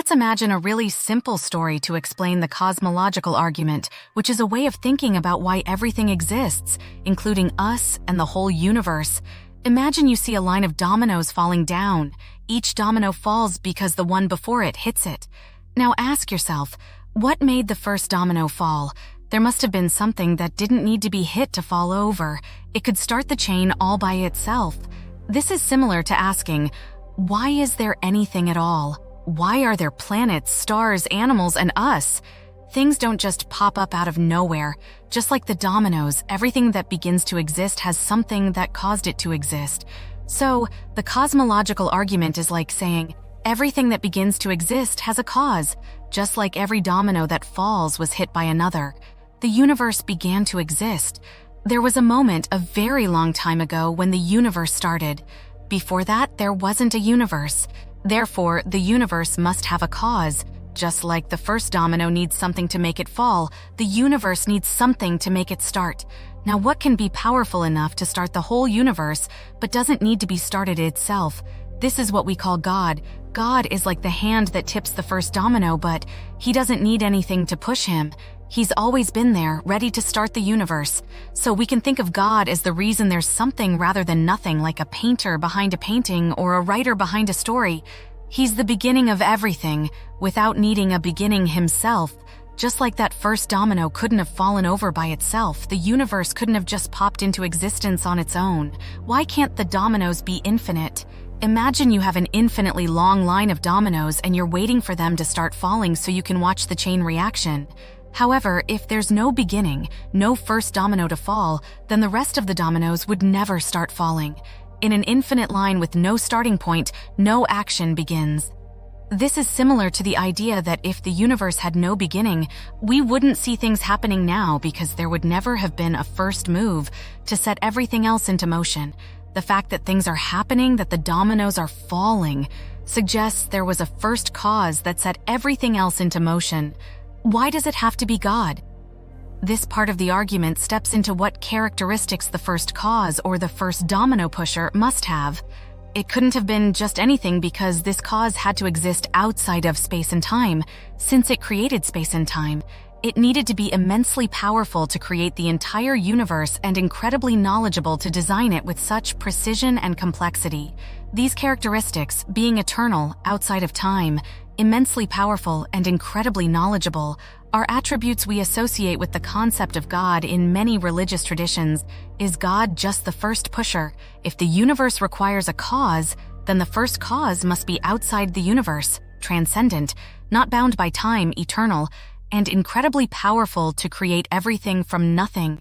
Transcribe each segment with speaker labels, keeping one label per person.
Speaker 1: Let's imagine a really simple story to explain the cosmological argument, which is a way of thinking about why everything exists, including us and the whole universe. Imagine you see a line of dominoes falling down. Each domino falls because the one before it hits it. Now ask yourself, what made the first domino fall? There must have been something that didn't need to be hit to fall over. It could start the chain all by itself. This is similar to asking, why is there anything at all? Why are there planets, stars, animals, and us? Things don't just pop up out of nowhere. Just like the dominoes, everything that begins to exist has something that caused it to exist. So, the cosmological argument is like saying, everything that begins to exist has a cause, just like every domino that falls was hit by another. The universe began to exist. There was a moment a very long time ago when the universe started. Before that, there wasn't a universe. Therefore, the universe must have a cause. Just like the first domino needs something to make it fall, the universe needs something to make it start. Now, what can be powerful enough to start the whole universe, but doesn't need to be started itself? This is what we call God. God is like the hand that tips the first domino, but he doesn't need anything to push him. He's always been there, ready to start the universe. So we can think of God as the reason there's something rather than nothing, like a painter behind a painting or a writer behind a story. He's the beginning of everything, without needing a beginning himself. Just like that first domino couldn't have fallen over by itself, the universe couldn't have just popped into existence on its own. Why can't the dominoes be infinite? Imagine you have an infinitely long line of dominoes and you're waiting for them to start falling so you can watch the chain reaction. However, if there's no beginning, no first domino to fall, then the rest of the dominoes would never start falling. In an infinite line with no starting point, no action begins. This is similar to the idea that if the universe had no beginning, we wouldn't see things happening now because there would never have been a first move to set everything else into motion. The fact that things are happening, that the dominoes are falling, suggests there was a first cause that set everything else into motion. Why does it have to be God? This part of the argument steps into what characteristics the first cause or the first domino pusher must have. It couldn't have been just anything because this cause had to exist outside of space and time. Since it created space and time, it needed to be immensely powerful to create the entire universe and incredibly knowledgeable to design it with such precision and complexity. These characteristics, being eternal, outside of time, immensely powerful, and incredibly knowledgeable, are attributes we associate with the concept of God in many religious traditions. Is God just the first pusher? If the universe requires a cause, then the first cause must be outside the universe, transcendent, not bound by time, eternal, and incredibly powerful to create everything from nothing.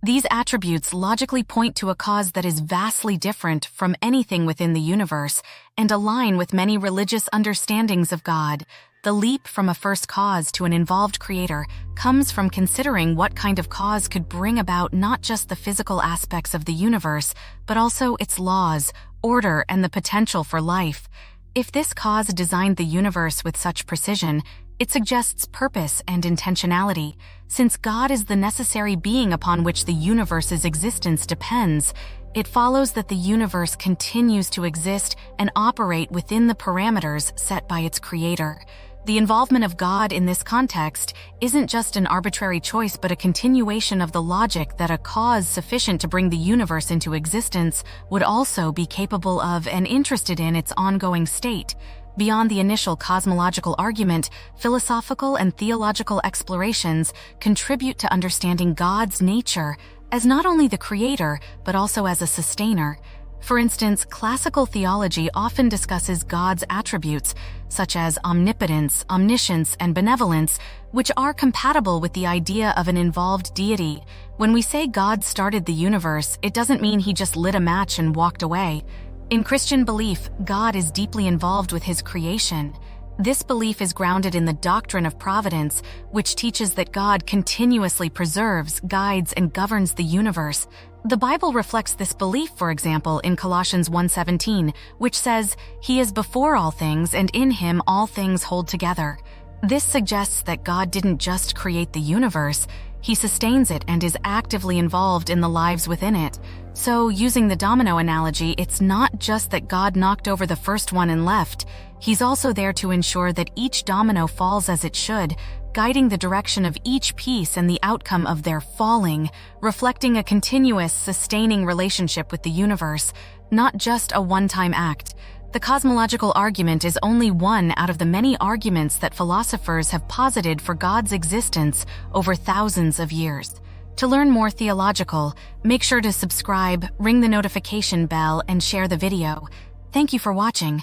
Speaker 1: These attributes logically point to a cause that is vastly different from anything within the universe and align with many religious understandings of God. The leap from a first cause to an involved creator comes from considering what kind of cause could bring about not just the physical aspects of the universe, but also its laws, order, and the potential for life. If this cause designed the universe with such precision, it suggests purpose and intentionality. Since God is the necessary being upon which the universe's existence depends, it follows that the universe continues to exist and operate within the parameters set by its creator. The involvement of God in this context isn't just an arbitrary choice but a continuation of the logic that a cause sufficient to bring the universe into existence would also be capable of and interested in its ongoing state. Beyond the initial cosmological argument, philosophical and theological explorations contribute to understanding God's nature as not only the creator, but also as a sustainer. For instance, classical theology often discusses God's attributes, such as omnipotence, omniscience, and benevolence, which are compatible with the idea of an involved deity. When we say God started the universe, it doesn't mean he just lit a match and walked away. In Christian belief, God is deeply involved with his creation. This belief is grounded in the doctrine of providence, which teaches that God continuously preserves, guides, and governs the universe. The Bible reflects this belief, for example, in Colossians 1:17, which says, "He is before all things, and in him all things hold together." This suggests that God didn't just create the universe, He sustains it and is actively involved in the lives within it. So, using the domino analogy, it's not just that God knocked over the first one and left. He's also there to ensure that each domino falls as it should, guiding the direction of each piece and the outcome of their falling, reflecting a continuous, sustaining relationship with the universe, not just a one-time act. The cosmological argument is only one out of the many arguments that philosophers have posited for God's existence over thousands of years. To learn more theological, make sure to subscribe, ring the notification bell, and share the video. Thank you for watching.